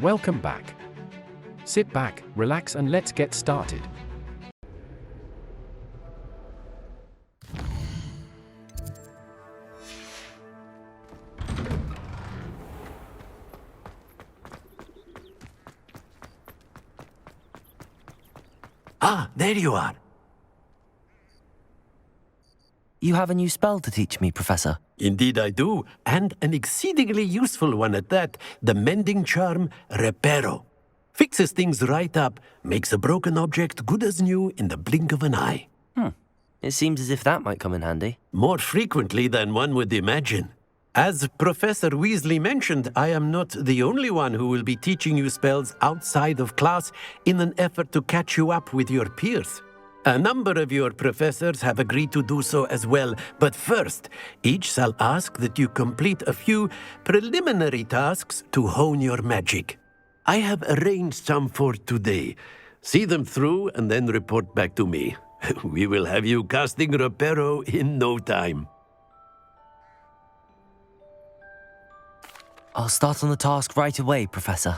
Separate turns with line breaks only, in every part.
Welcome back. Sit back, relax, and let's get started.
Ah, there you are.
You have a new spell to teach me, Professor.
Indeed I do, and an exceedingly useful one at that. The mending charm, Reparo. Fixes things right up, makes a broken object good as new in the blink of an eye.
It seems as if that might come in handy.
More frequently than one would imagine. As Professor Weasley mentioned, I am not the only one who will be teaching you spells outside of class in an effort to catch you up with your peers. A number of your professors have agreed to do so as well, but first, each shall ask that you complete a few preliminary tasks to hone your magic. I have arranged some for today. See them through and then report back to me. We will have you casting Reparo in no time.
I'll start on the task right away, Professor.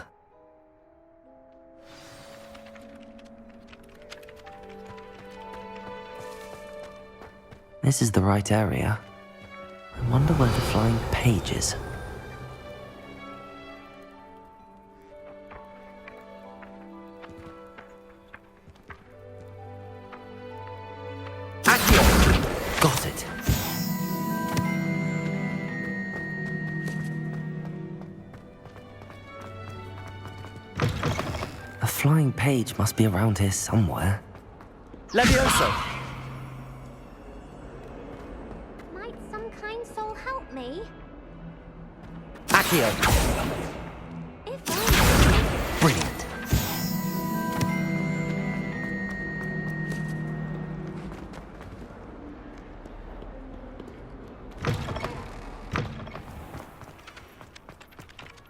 This is the right area. I wonder where the flying page is. Got it. A flying page must be around here somewhere. Levioso!
Might some kind soul help me?
Accio!
If only.
Brilliant.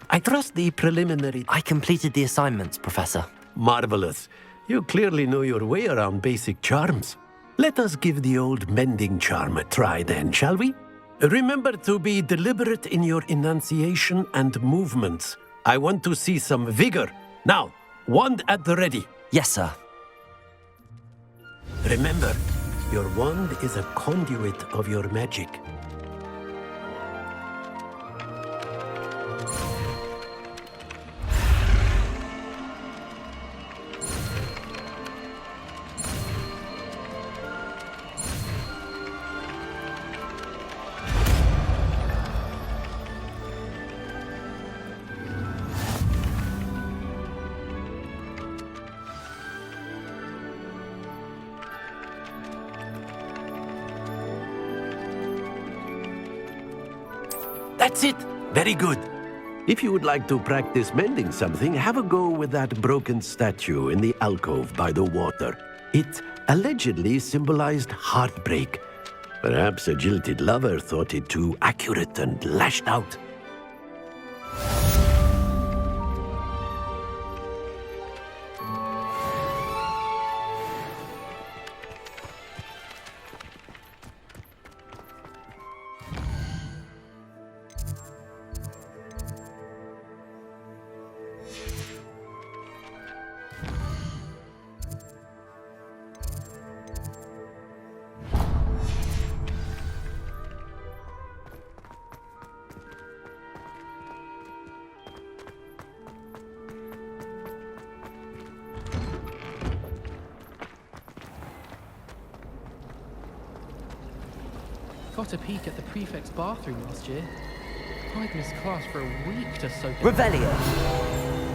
I trust the preliminary...
I completed the assignments, Professor.
Marvelous. You clearly know your way around basic charms. Let us give the old mending charm a try then, shall we? Remember to be deliberate in your enunciation and movements. I want to see some vigor. Now, wand at the ready.
Yes, sir.
Remember, your wand is a conduit of your magic. That's it! Very good. If you would like to practice mending something, have a go with that broken statue in the alcove by the water. It allegedly symbolized heartbreak. Perhaps a jilted lover thought it too accurate and lashed out.
Got a peek at the prefect's bathroom last year. I'd missed class for a week to soak it.
Revelio!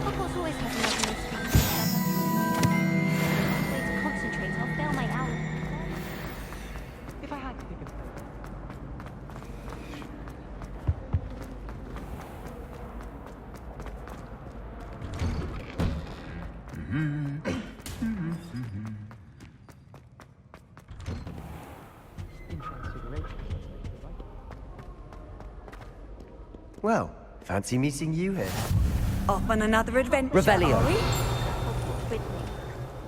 Hogwarts always has another mystery. Way to concentrate, I'll fail my owl.
If I had to pick a...
Well, fancy meeting you here.
Off on another adventure,
Revelio.
are we?
Hogwarts with me.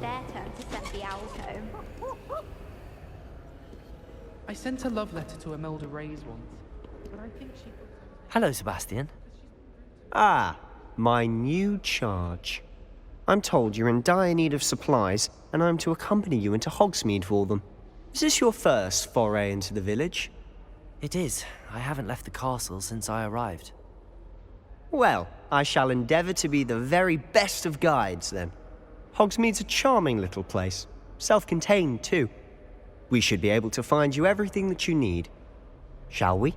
Their turn to send the owls home.
I sent a love letter to Imelda Reyes once, but I think she...
Hello, Sebastian.
Ah, My new charge. I'm told you're in dire need of supplies, and I'm to accompany you into Hogsmeade for them. Is this your first foray into the village?
It is. I haven't left the castle since I arrived.
Well, I shall endeavour to be the very best of guides, then. Hogsmeade's a charming little place. Self-contained, too. We should be able to find you everything that you need. Shall we?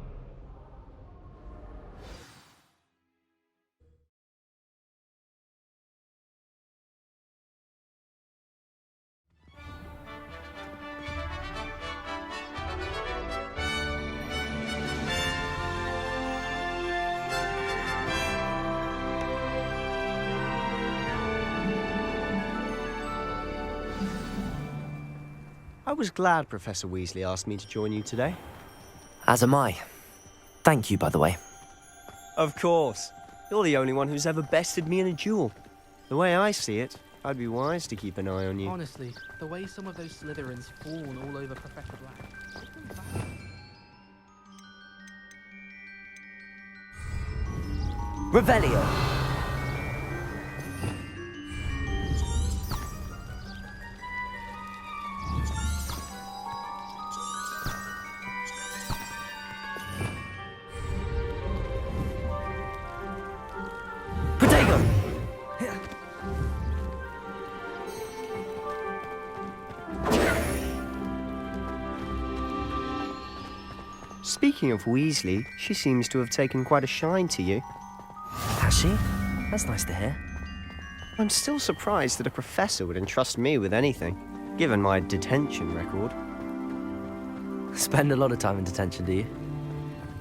I was glad Professor Weasley asked me to join you today.
As am I. Thank you, by the way.
Of course. You're the only one who's ever bested me in a duel. The way I see it, I'd be wise to keep an eye on you.
Honestly, the way some of those Slytherins fawn all over Professor Black.
Revelio!
Speaking of Weasley, she seems to have taken quite a shine to you.
Has she? That's nice to hear.
I'm still surprised that a professor would entrust me with anything, given my detention record.
Spend a lot of time in detention, do you?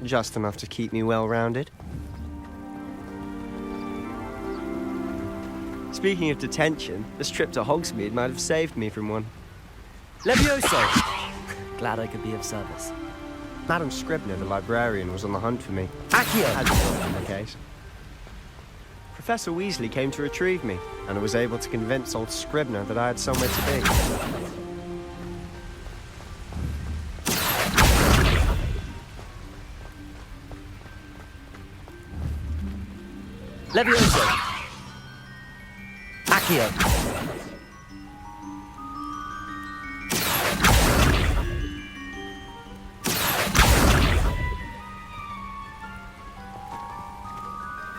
Just enough to keep me well-rounded. Speaking of detention, this trip to Hogsmeade might have saved me from one.
Levioso! Glad I could be of service.
Madam Scribner, the librarian, was on the hunt for me.
Accio!
As was in the case. Professor Weasley came to retrieve me, and I was able to convince old Scribner that I had somewhere to be.
Levioso! Accio!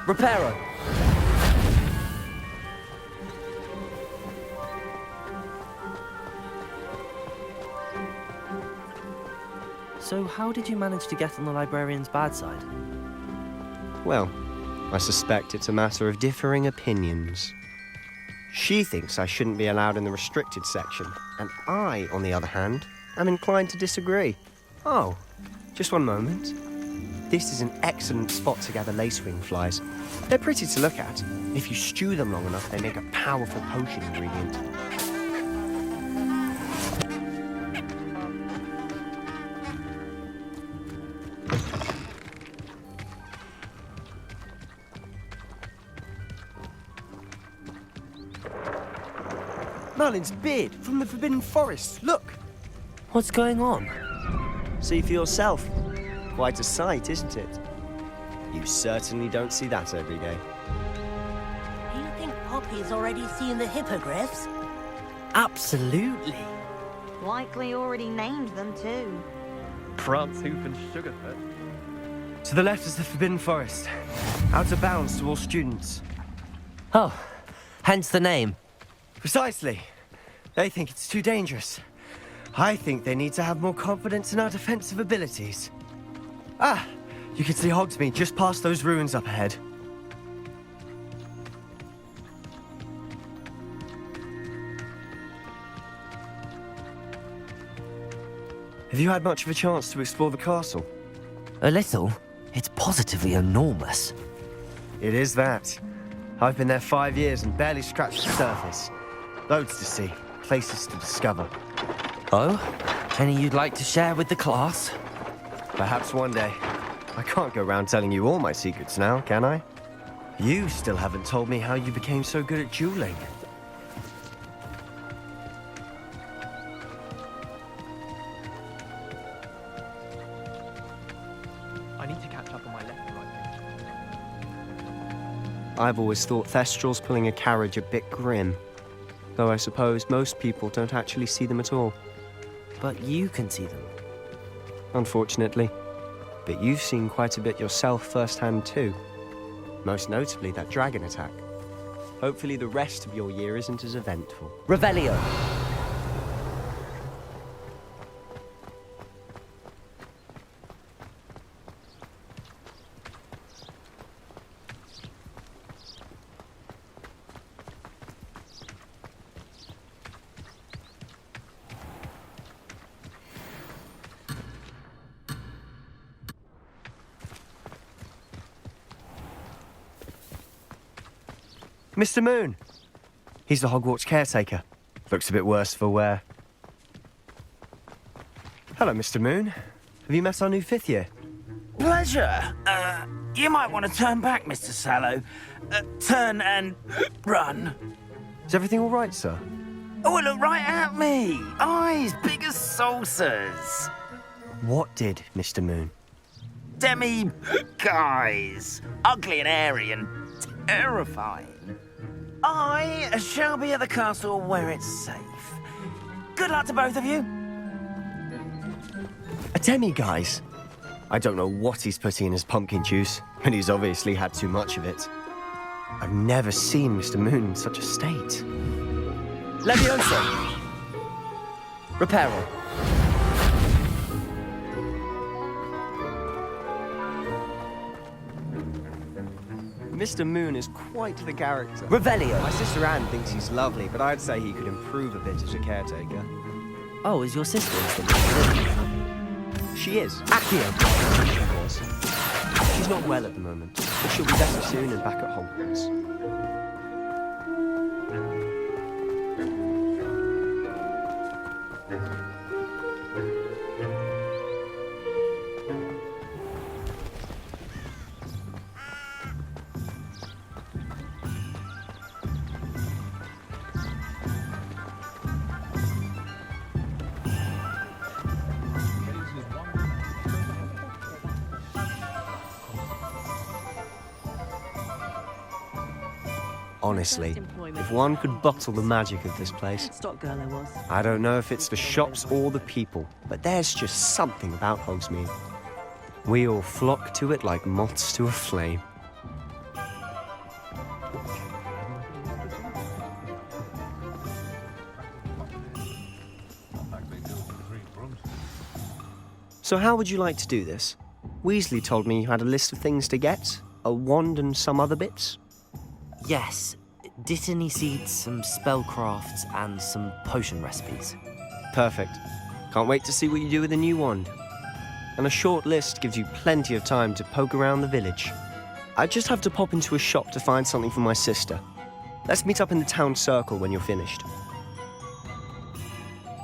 Reparo! So how did you manage to get on the librarian's bad side?
Well, I suspect it's a matter of differing opinions. She thinks I shouldn't be allowed in the restricted section, and I, on the other hand, am inclined to disagree. Oh, just one moment. This is an excellent spot to gather lacewing flies. They're pretty to look at. If you stew them long enough, they make a powerful potion ingredient. Merlin's beard from the Forbidden Forest. Look!
What's going on?
See for yourself. Quite a sight, isn't it? You certainly don't see that every day.
Do you think Poppy's already seen the hippogriffs?
Absolutely.
Likely already named them too.
Prance, Hoof, and Sugarfoot.
To the left is the Forbidden Forest. Out of bounds to all students.
Oh, hence the name.
Precisely. They think it's too dangerous. I think they need to have more confidence in our defensive abilities. Ah, you can see Hogsmeade just past those ruins up ahead. Have you had much of a chance to explore the castle?
A little. It's positively enormous.
It is that. I've been there 5 years and barely scratched the surface. Loads to see, places to discover.
Oh? Any you'd like to share with the class?
Perhaps one day. I can't go around telling you all my secrets now, can I? You still haven't told me how you became so good at dueling.
I need to catch up on my left and right page.
I've always thought Thestrals pulling a carriage a bit grim. Though I suppose most people don't actually see them at all.
But you can see them.
Unfortunately. But you've seen quite a bit yourself firsthand too. Most notably that dragon attack. Hopefully the rest of your year isn't as eventful.
Revelio!
Mr. Moon! He's the Hogwarts caretaker. Looks a bit worse for wear. Hello, Mr. Moon. Have you met our new 5th year?
Pleasure. You might want to turn back, Mr. Sallow. Turn and run.
Is everything all right, sir?
Oh, look right at me. Eyes big as saucers.
What did, Mr. Moon?
Guys. Ugly and airy and terrifying. I shall be at the castle where it's safe. Good luck to both of you.
A demi-guise? I don't know what he's putting in his pumpkin juice, and he's obviously had too much of it. I've never seen Mr. Moon in such a state.
Levioso! Reparo.
Mr. Moon is quite the character.
Revelio!
My sister Anne thinks he's lovely, but I'd say he could improve a bit as a caretaker.
Oh, is your sister instant?
She is. Accio! She was. She's not well at the moment, but she'll be better soon and back at Hogwarts. Honestly, if one could bottle the magic of this place.
Stock girl I was.
I don't know if it's the shops or the people, but there's just something about Hogsmeade. We all flock to it like moths to a flame. So how would you like to do this? Weasley told me you had a list of things to get, a wand and some other bits.
Yes. Dittany seeds, some spellcrafts, and some potion recipes.
Perfect. Can't wait to see what you do with the new wand. And a short list gives you plenty of time to poke around the village. I just have to pop into a shop to find something for my sister. Let's meet up in the town circle when you're finished.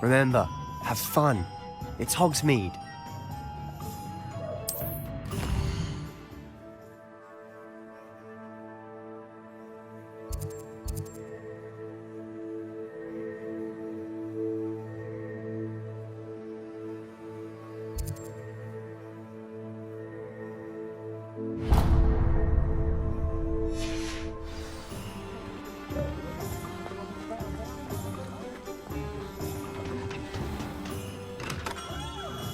Remember, have fun. It's Hogsmeade.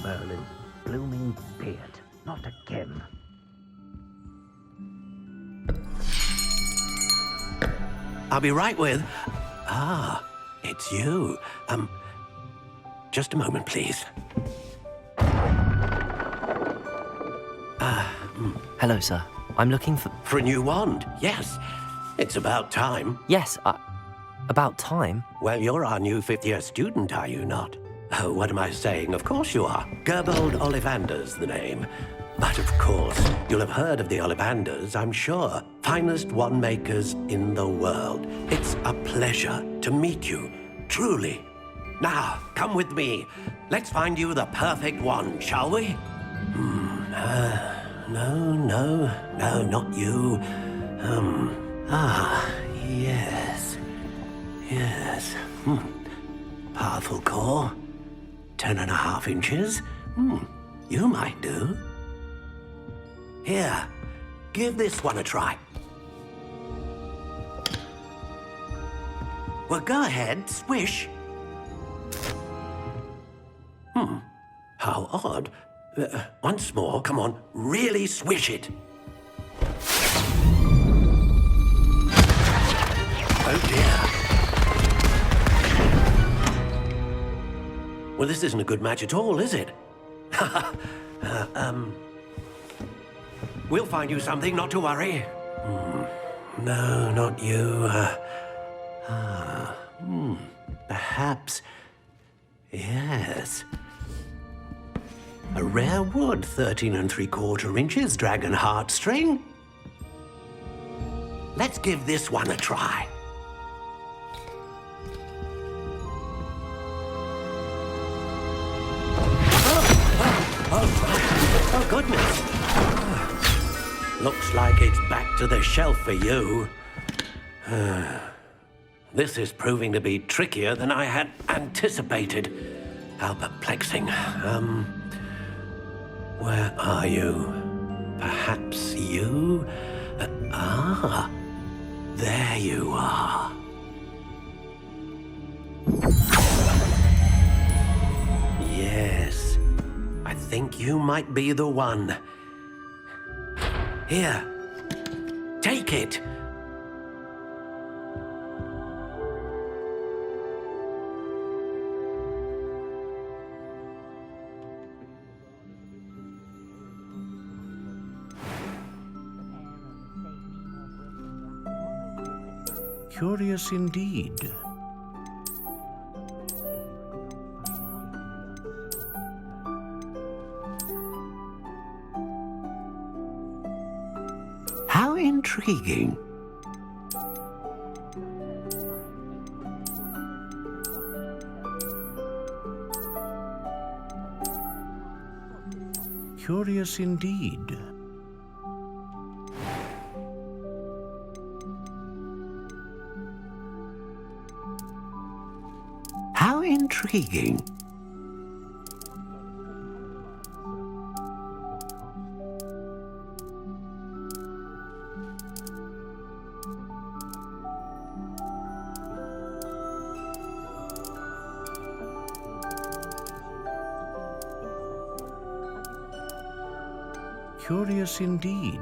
Merlin, blooming beard, not again.
I'll be right with... it's you. Just a moment, please.
Hello, sir. I'm looking for...
For a new wand, yes. It's about time.
Yes, about time.
Well, you're our new 5th-year student, are you not? Oh, what am I saying? Of course you are. Gerbold Ollivander's the name. But of course, you'll have heard of the Ollivanders, I'm sure. Finest wand makers in the world. It's a pleasure to meet you, truly. Now, come with me. Let's find you the perfect wand, shall we? No, not you. Yes. Powerful core. 10.5 inches. You might do. Here, give this one a try. Well, go ahead, swish. How odd. Once more, come on, really swish it. Oh dear. Well, this isn't a good match at all, is it? We'll find you something, not to worry. No, not you. Perhaps. Yes. A rare wood, 13 3/4 inches, dragon heartstring. Let's give this one a try. Oh, goodness. Looks like it's back to the shelf for you. This is proving to be trickier than I had anticipated. How perplexing. Where are you? Perhaps you? There you are. Yes, I think you might be the one. Here, take it.
Curious indeed.
How intriguing.
Curious indeed.
How intriguing.
Curious indeed.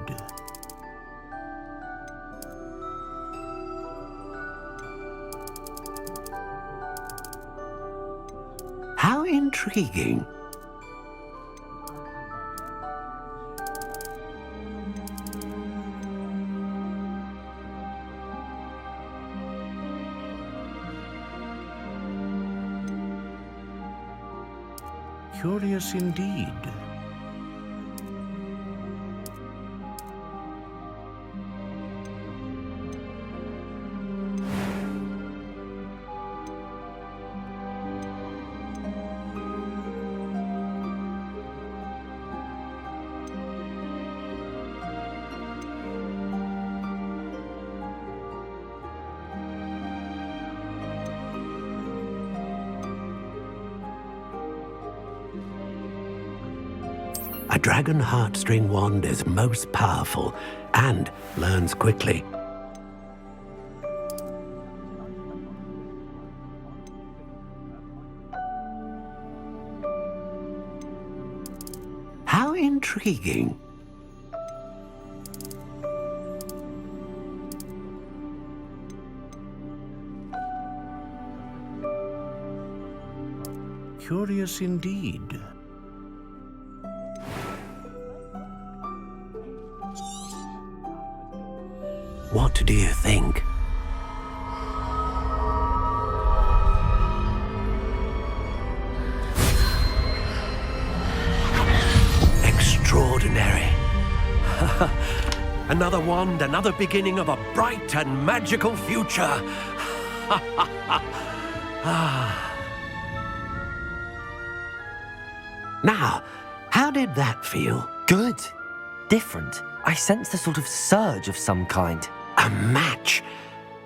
How intriguing.
Curious indeed.
A dragon heartstring wand is most powerful and learns quickly. How intriguing.
Curious indeed.
What do you think? Extraordinary. Another wand, another beginning of a bright and magical future. Now, how did that feel?
Good. Different. I sensed a sort of surge of some kind.
A match.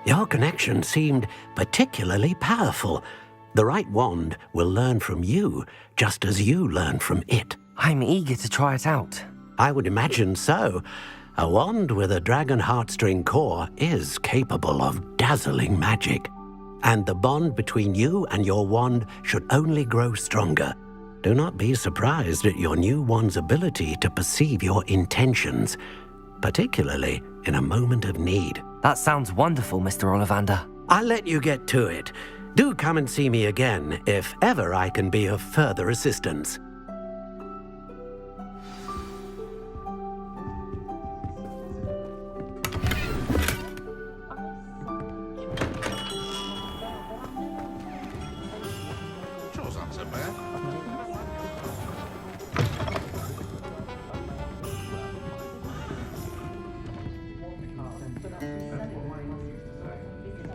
Your connection seemed particularly powerful. The right wand will learn from you, just as you learn from it.
I'm eager to try it out.
I would imagine so. A wand with a dragon heartstring core is capable of dazzling magic. and the bond between you and your wand should only grow stronger. Do not be surprised at your new wand's ability to perceive your intentions, particularly in a moment of need.
That sounds wonderful, Mr. Ollivander.
I'll let you get to it. Do come and see me again if ever I can be of further assistance.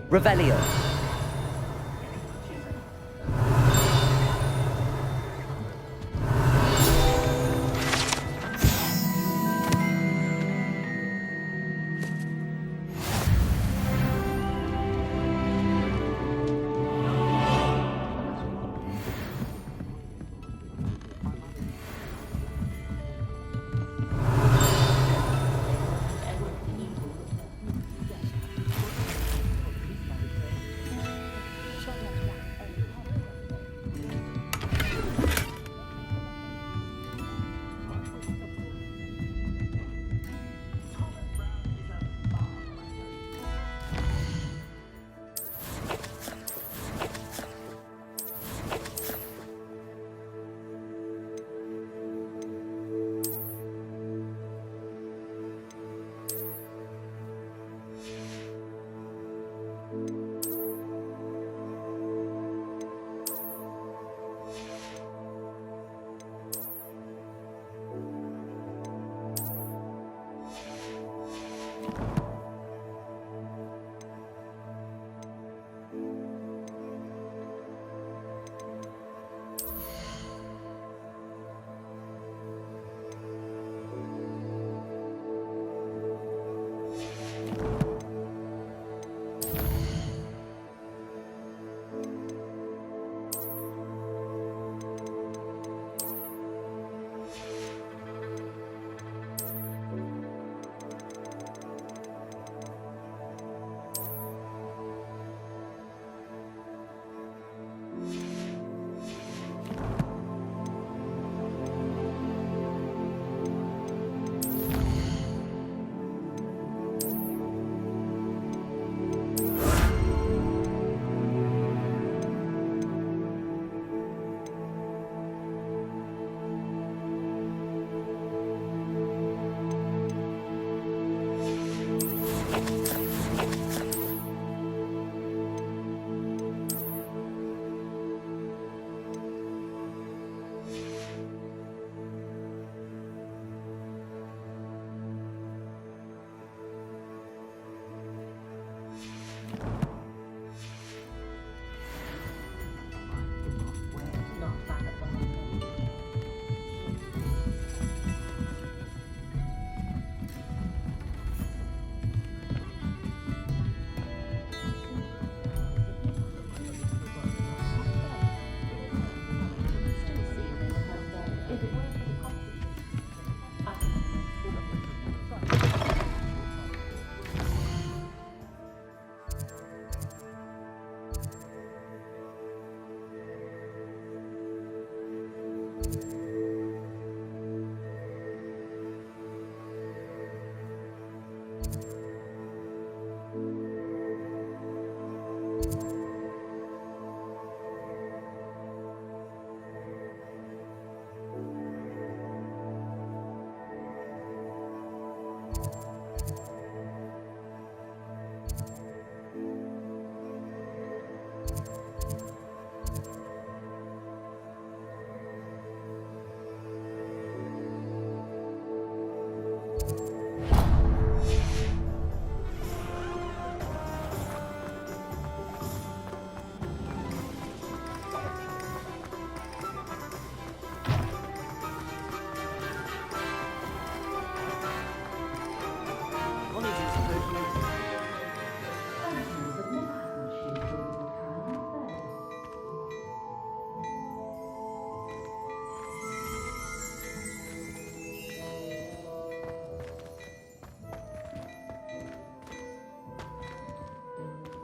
Revelio.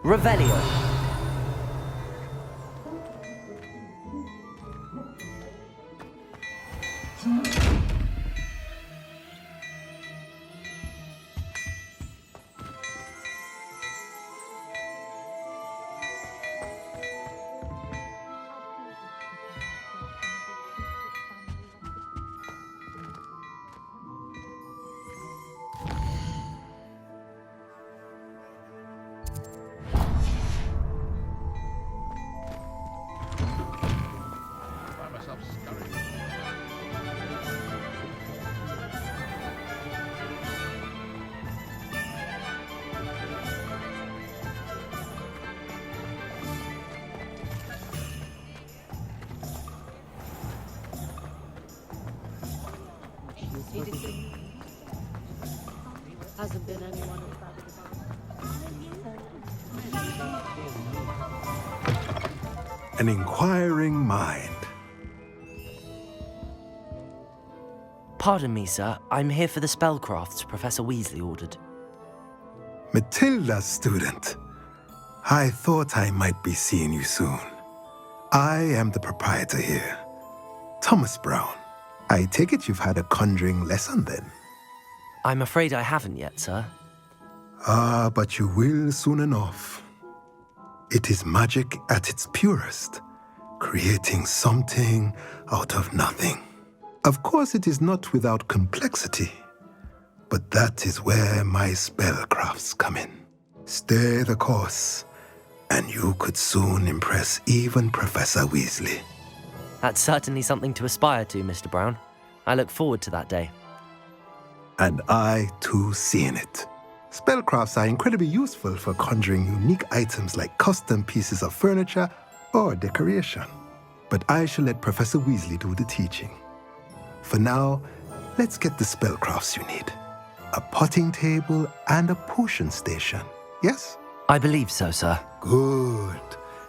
Revelio.
An inquiring mind.
Pardon me, sir. I'm here for the spellcrafts Professor Weasley ordered.
Matilda's student. I thought I might be seeing you soon. I am the proprietor here, Thomas Brown. I take it you've had a conjuring lesson then?
I'm afraid I haven't yet, sir.
Ah, but you will soon enough. It is magic at its purest, creating something out of nothing. Of course, it is not without complexity, but that is where my spellcrafts come in. Stay the course, and you could soon impress even Professor Weasley.
That's certainly something to aspire to, Mr. Brown. I look forward to that day.
And I, too, seeing it. Spellcrafts are incredibly useful for conjuring unique items like custom pieces of furniture or decoration. But I shall let Professor Weasley do the teaching. For now, let's get the spellcrafts you need. A potting table and a potion station, yes?
I believe so, sir.
Good.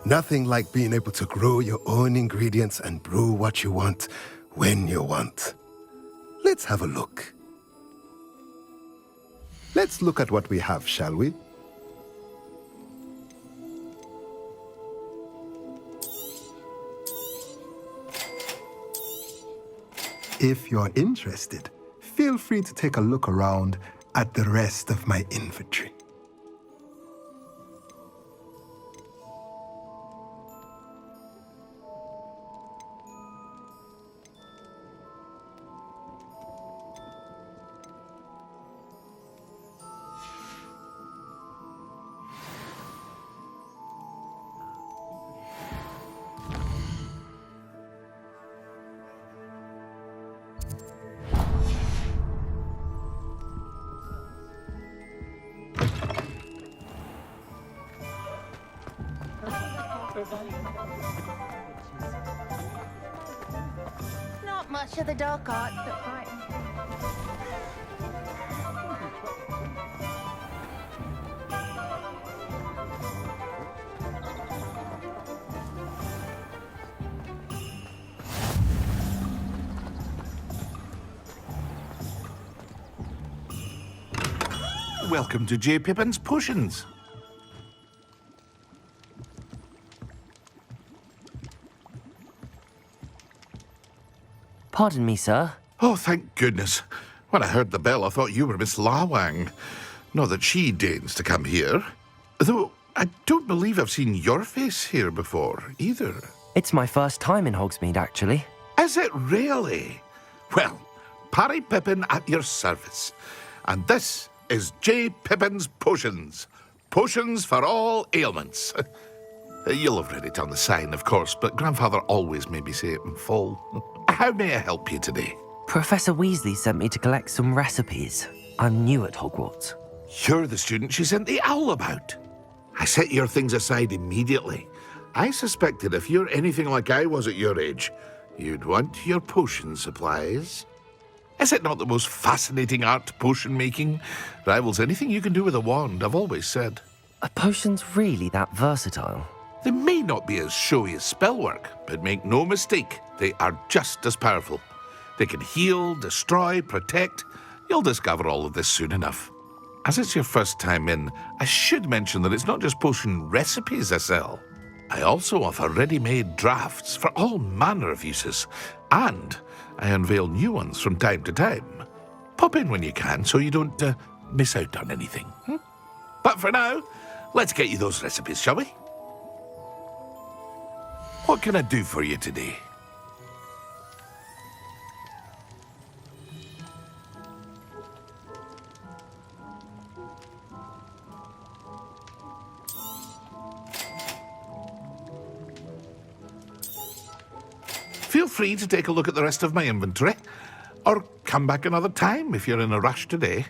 Nothing like being able to grow your own ingredients and brew what you want when you want. Let's have a look. Let's look at what we have, shall we? If you're interested, feel free to take a look around at the rest of my inventory.
Not much of the dark arts that frighten.
Welcome to J. Pippin's Potions.
Pardon me, sir.
Oh, thank goodness. When I heard the bell, I thought you were Miss Lawang. Not that she deigns to come here. Though I don't believe I've seen your face here before, either.
It's my first time in Hogsmeade, actually.
Is it really? Well, Parry Pippin at your service. And this is J. Pippin's Potions. Potions for all ailments. You'll have read it on the sign, of course, but Grandfather always made me say it in full. How may I help you today?
Professor Weasley sent me to collect some recipes. I'm new at Hogwarts.
You're the student she sent the owl about. I set your things aside immediately. I suspected if you're anything like I was at your age, you'd want your potion supplies. Is it not the most fascinating art, potion making? Rivals anything you can do with a wand, I've always said.
Are potions really that versatile?
They may not be as showy as spellwork, but make no mistake, they are just as powerful. They can heal, destroy, protect. You'll discover all of this soon enough. As it's your first time in, I should mention that it's not just potion recipes I sell. I also offer ready-made drafts for all manner of uses, and I unveil new ones from time to time. Pop in when you can so you don't miss out on anything. But for now, let's get you those recipes, shall we? What can I do for you today? Feel free to take a look at the rest of my inventory, or come back another time if you're in a rush today.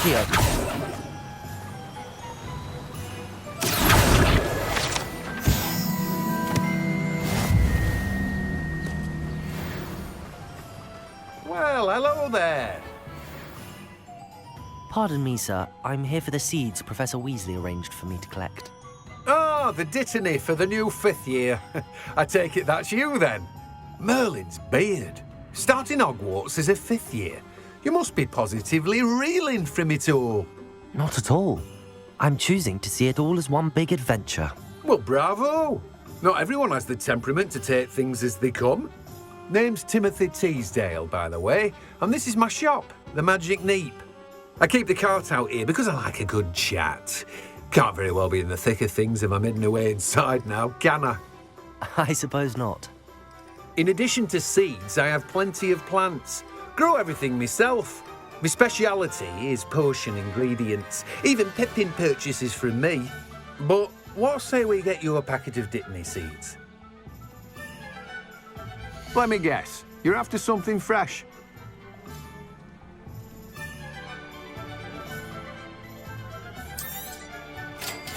Accio.
Well, hello there.
Pardon me, sir. I'm here for the seeds Professor Weasley arranged for me to collect.
Ah, the dittany for the new 5th year. I take it that's you then. Merlin's beard. Starting Hogwarts as a 5th year. You must be positively reeling from it all.
Not at all. I'm choosing to see it all as one big adventure.
Well, bravo. Not everyone has the temperament to take things as they come. Name's Timothy Teasdale, by the way, and this is my shop, the Magic Neep. I keep the cart out here because I like a good chat. Can't very well be in the thick of things if I'm hidden away inside now, can I?
I suppose not.
In addition to seeds, I have plenty of plants. Grow everything myself. My speciality is potion ingredients. Even Pippin purchases from me. But what say we get you a packet of Dittany seeds? Let me guess. You're after something fresh.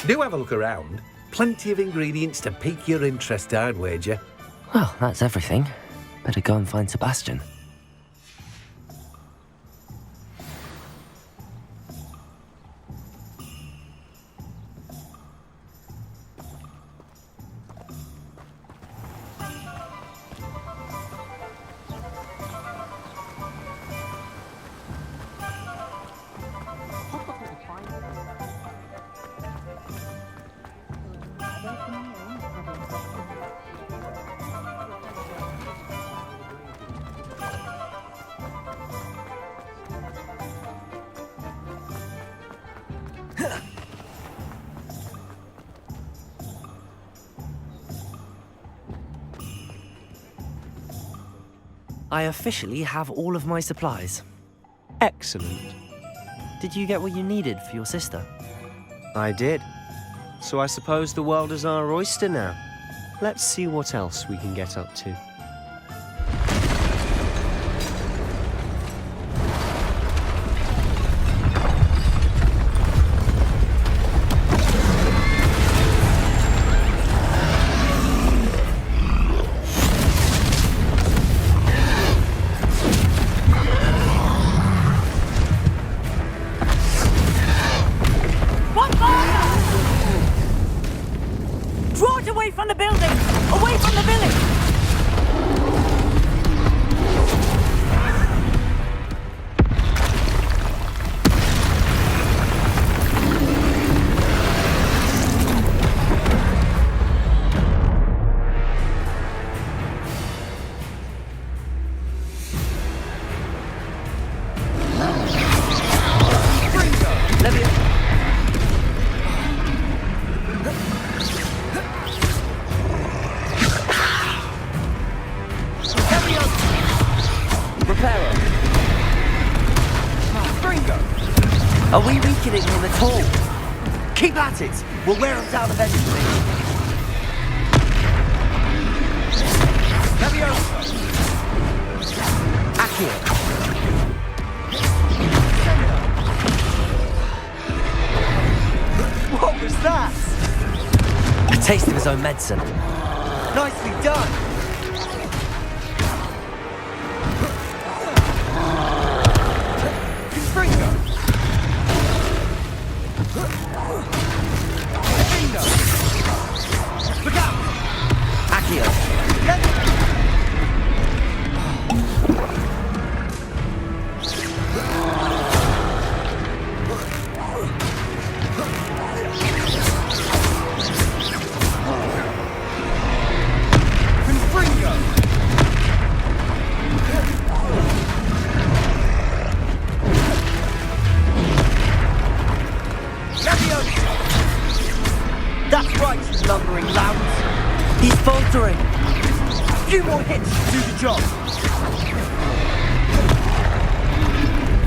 Do have a look around. Plenty of ingredients to pique your interest, I'd wager.
Well, that's everything. Better go and find Sebastian. I officially have all of my supplies.
Excellent.
Did you get what you needed for your sister?
I did. So I suppose the world is our oyster now. Let's see what else we can get up to.
Away from the building! Away from the village!
Are we weakening him at all? Keep at it! We'll wear him down eventually. Leviosa! Accio! What was that? A taste of his own medicine. Nicely done! Look out! Accio! That's right, you lumbering louts. He's faltering. A few more hits to do the job.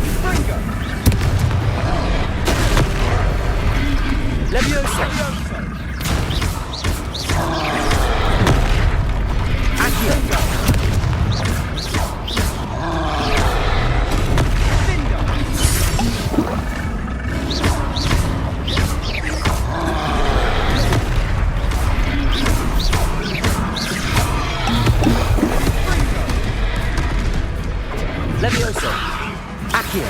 Springo. Leviosa. Accio. here.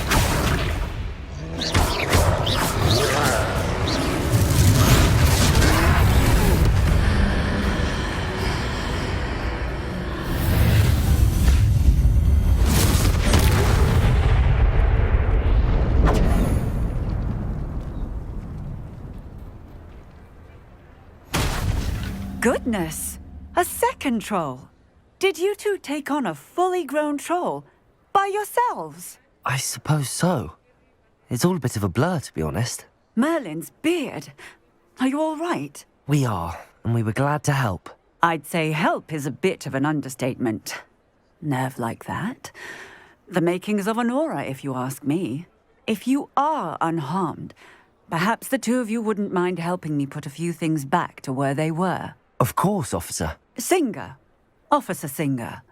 Goodness! A second troll! Did you two take on a fully grown troll by yourselves?
I suppose so. It's all a bit of a blur, to be honest.
Merlin's beard. Are you all right?
We are, and we were glad to help.
I'd say help is a bit of an understatement. Nerve like that. The makings of an aura, if you ask me. If you are unharmed, perhaps the two of you wouldn't mind helping me put a few things back to where they were.
Of course, officer.
Singer. Officer Singer.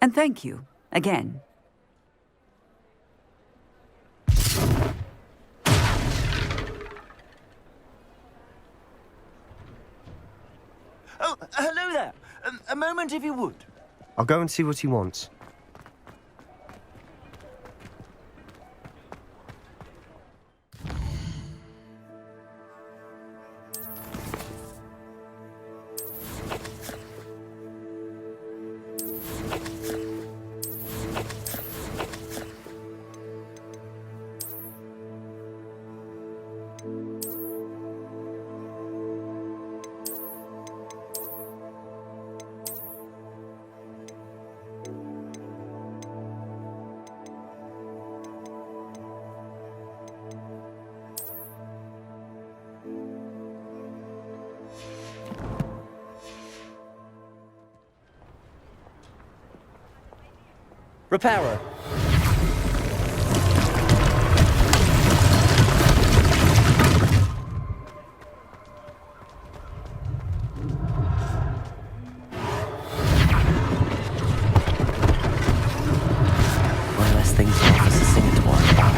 And thank you, again.
Oh, hello there. A moment if you would.
I'll go and see what he wants.
Repairer. One less thing for Officer Singer to worry about.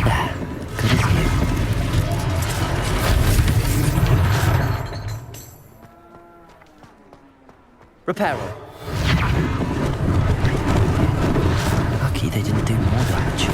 There. Good as new. Repairer. Lucky they didn't do more damage.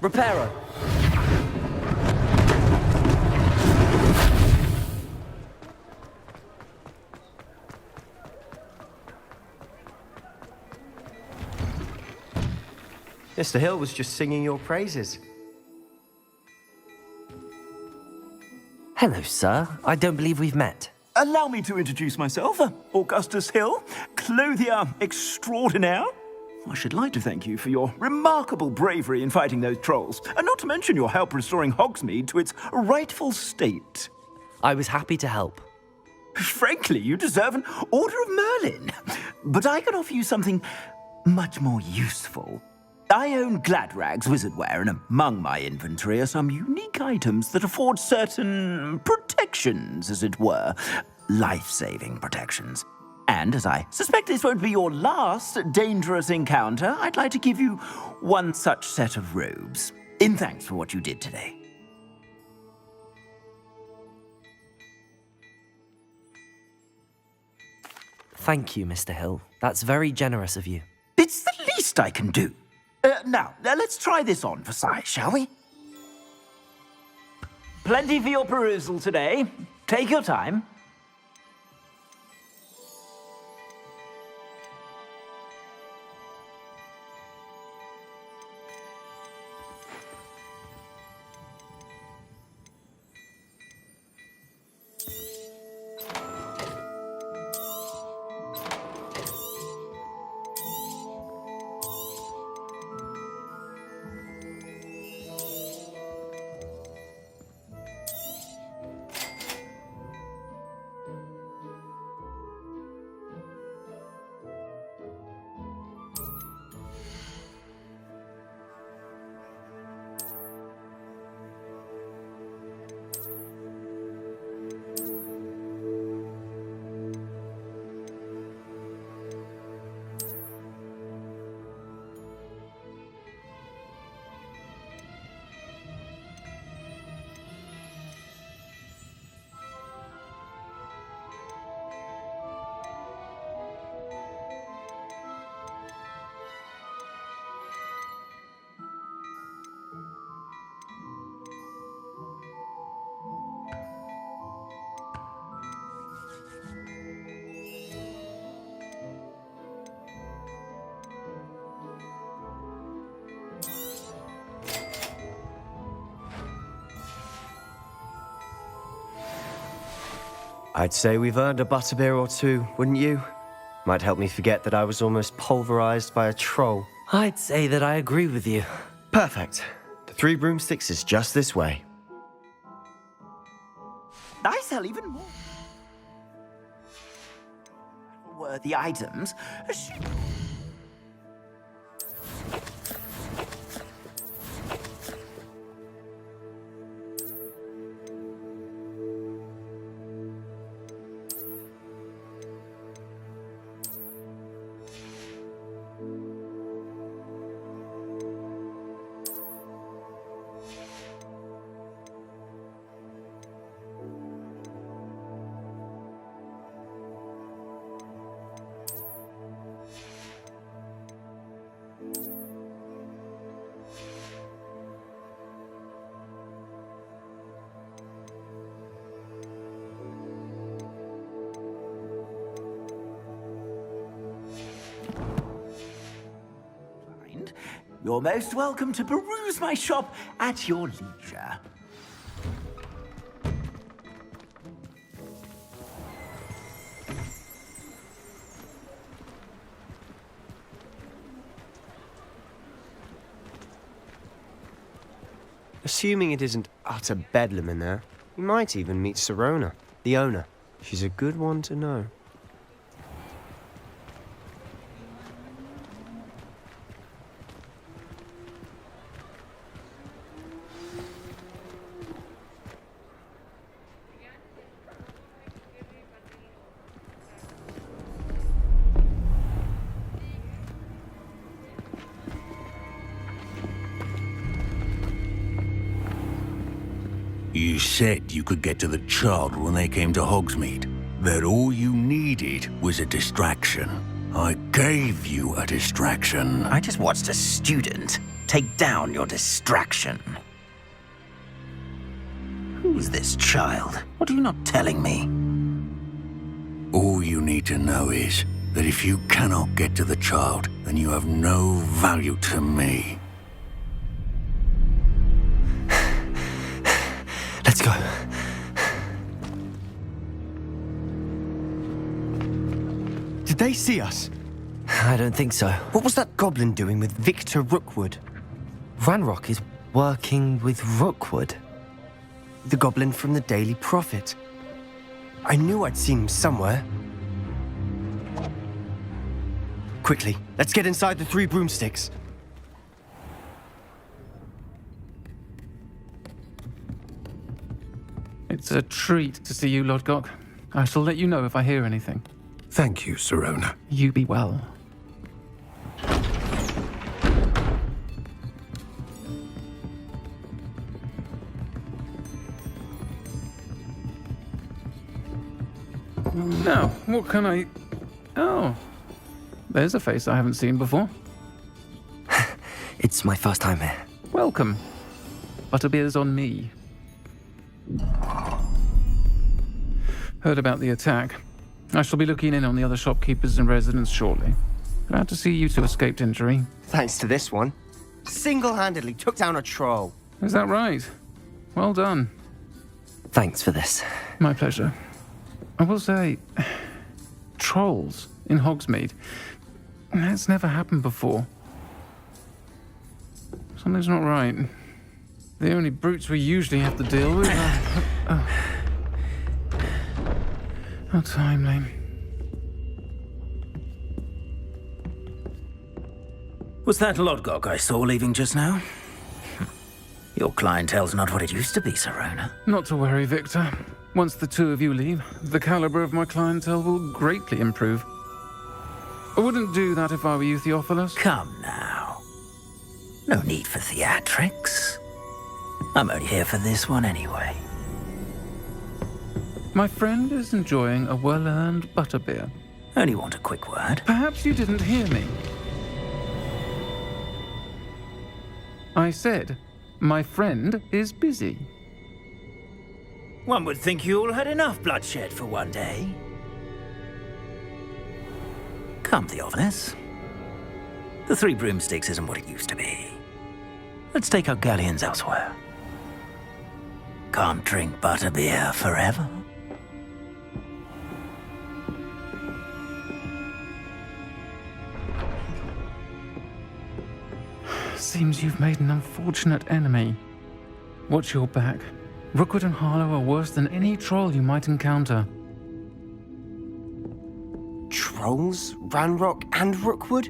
Repairer.
Mr. Hill was just singing your praises.
Hello, sir. I don't believe we've met.
Allow me to introduce myself, Augustus Hill, clothier extraordinaire. I should like to thank you for your remarkable bravery in fighting those trolls, and not to mention your help restoring Hogsmeade to its rightful state.
I was happy to help.
Frankly, you deserve an Order of Merlin. But I can offer you something much more useful. I own Gladrag's wizardware, and among my inventory are some unique items that afford certain protections, as it were. Life-saving protections. And as I suspect this won't be your last dangerous encounter, I'd like to give you one such set of robes, in thanks for what you did today.
Thank you, Mr. Hill. That's very generous of you.
It's the least I can do. Now, let's try this on for size, shall we? Plenty for your perusal today. Take your time.
I'd say we've earned a butterbeer or two, wouldn't you? Might help me forget that I was almost pulverized by a troll.
I'd say that I agree with you.
Perfect. The Three Broomsticks is just this way.
I sell even more worthy items. You're most welcome to peruse my shop at your leisure.
Assuming it isn't utter bedlam in there, you might even meet Sirona, the owner. She's a good one to know.
You said you could get to the child when they came to Hogsmeade. That all you needed was a distraction. I gave you a distraction.
I just watched a student take down your distraction. Who's this child? What are you not telling me?
All you need to know is that if you cannot get to the child, then you have no value to me.
Let's go. Did they see us?
I don't think so.
What was that goblin doing with Victor Rookwood?
Ranrock is working with Rookwood.
The goblin from the Daily Prophet. I knew I'd seen him somewhere. Quickly, let's get inside the Three Broomsticks.
It's a treat to see you, Lodgok. I shall let you know if I hear anything.
Thank you, Sirona.
You be well. Now, what can I... Oh, there's a face I haven't seen before.
It's my first time here.
Welcome. Butterbeer's on me. Heard about the attack. I shall be looking in on the other shopkeepers and residents shortly. Glad to see you two escaped injury.
Thanks to this one. Single-handedly took down a troll.
Is that right? Well done.
Thanks for this.
My pleasure. I will say, trolls in Hogsmeade. That's never happened before. Something's not right. The only brutes we usually have to deal with are... How timely.
Was that Lodgok I saw leaving just now? Your clientele's not what it used to be, Sirona.
Not to worry, Victor. Once the two of you leave, the caliber of my clientele will greatly improve. I wouldn't do that if I were you, Theophilus.
Come now. No need for theatrics. I'm only here for this one anyway.
My friend is enjoying a well-earned butterbeer.
Only want a quick word.
Perhaps you didn't hear me. I said, my friend is busy.
One would think you all had enough bloodshed for one day. Come, Theophilus. The Three Broomsticks isn't what it used to be. Let's take our galleons elsewhere. Can't drink butterbeer forever.
seems you've made an unfortunate enemy. Watch your back. Rookwood and Harlow are worse than any troll you might encounter.
Trolls? Ranrock and Rookwood?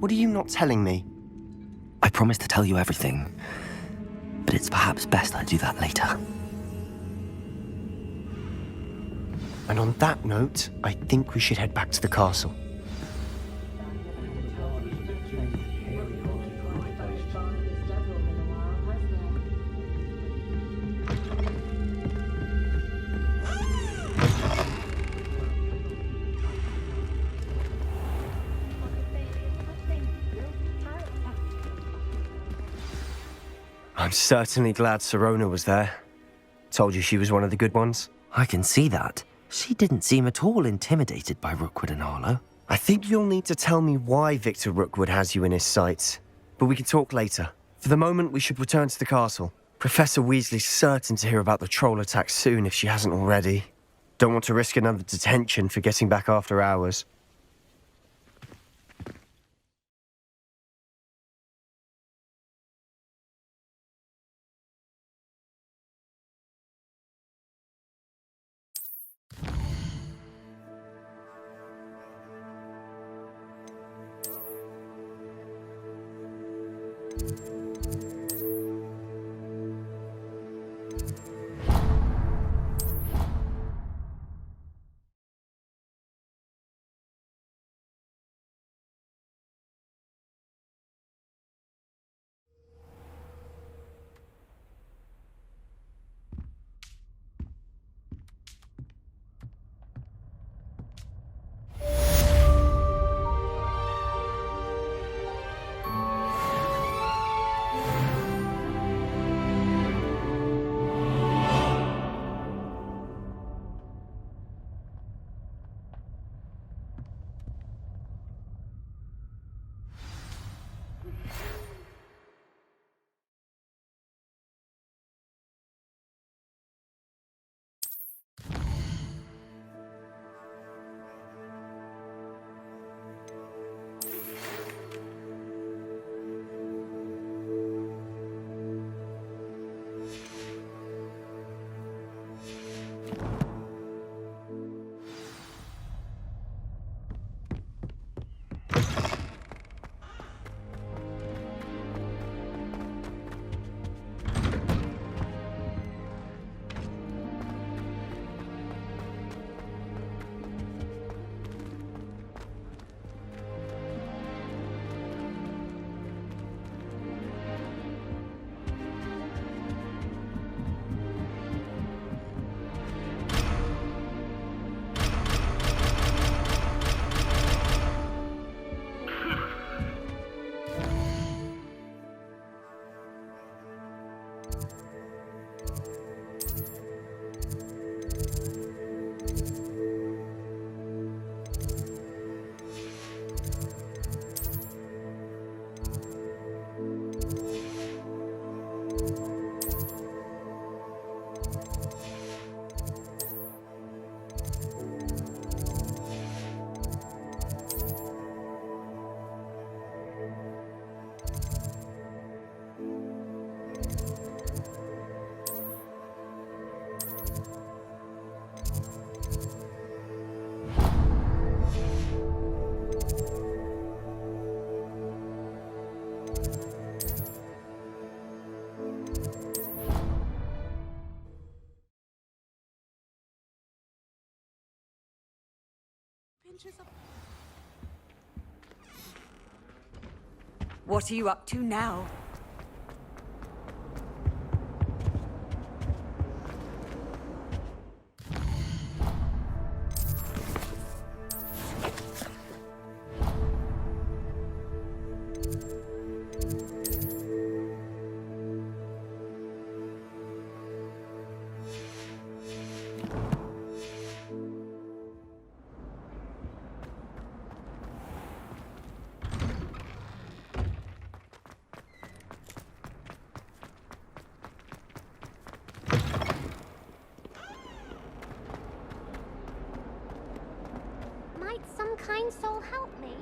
What are you not telling me?
I promise to tell you everything, but it's perhaps best I do that later.
And on that note, I think we should head back to the castle. I'm certainly glad Sirona was there. Told you she was one of the good ones.
I can see that. She didn't seem at all intimidated by Rookwood and Harlow.
I think you'll need to tell me why Victor Rookwood has you in his sights. But we can talk later. For the moment, we should return to the castle. Professor Weasley's certain to hear about the troll attack soon if she hasn't already. Don't want to risk another detention for getting back after hours.
What are you up to now?
Might some kind soul help me?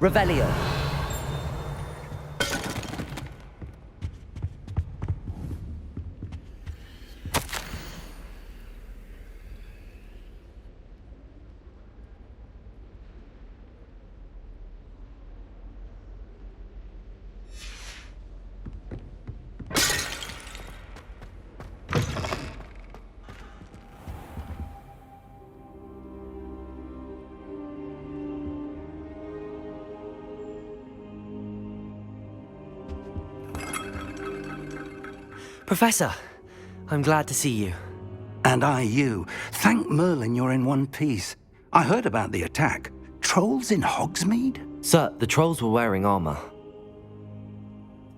Revelio.
Professor, I'm glad to see you.
And I you. Thank Merlin you're in one piece. I heard about the attack. Trolls in Hogsmeade?
Sir, the trolls were wearing armor.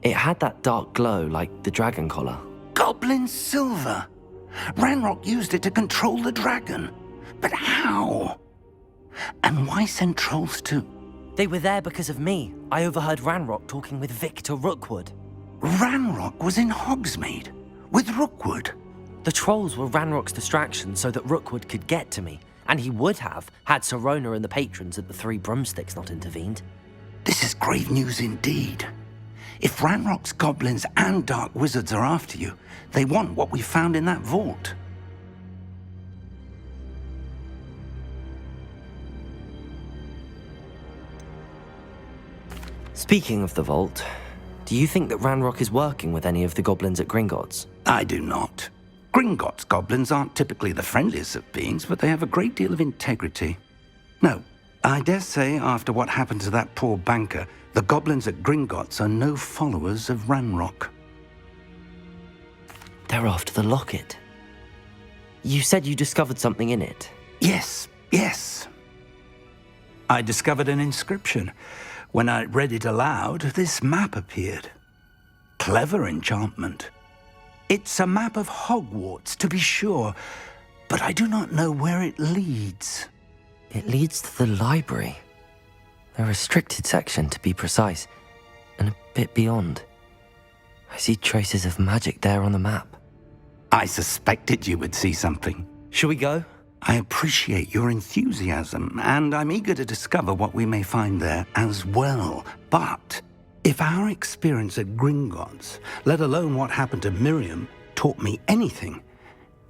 It had that dark glow like the dragon collar.
Goblin silver! Ranrock used it to control the dragon. But how? And why send trolls too?
They were there because of me. I overheard Ranrock talking with Victor Rookwood.
Ranrock was in Hogsmeade? With Rookwood?
The trolls were Ranrock's distraction so that Rookwood could get to me. And he would have, had Sirona and the patrons at the Three Broomsticks not intervened.
This is grave news indeed. If Ranrock's goblins and dark wizards are after you, they want what we found in that vault.
Speaking of the vault, do you think that Ranrock is working with any of the goblins at Gringotts?
I do not. Gringotts goblins aren't typically the friendliest of beings, but they have a great deal of integrity. No, I dare say after what happened to that poor banker, the goblins at Gringotts are no followers of Ranrock.
They're after the locket. You said you discovered something in it.
Yes. I discovered an inscription. When I read it aloud, this map appeared. Clever enchantment. It's a map of Hogwarts, to be sure, but I do not know where it leads.
It leads to the library. A restricted section, to be precise, and a bit beyond. I see traces of magic there on the map.
I suspected you would see something.
Shall we go?
I appreciate your enthusiasm, and I'm eager to discover what we may find there as well. But if our experience at Gringotts, let alone what happened to Miriam, taught me anything,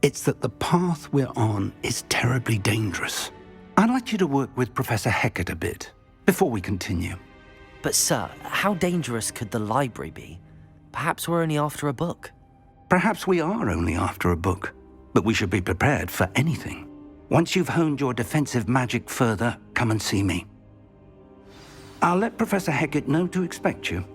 it's that the path we're on is terribly dangerous. I'd like you to work with Professor Hecat a bit before we continue.
But sir, how dangerous could the library be? Perhaps we're only after a book.
Perhaps we are only after a book, but we should be prepared for anything. Once you've honed your defensive magic further, come and see me. I'll let Professor Hecat know to expect you.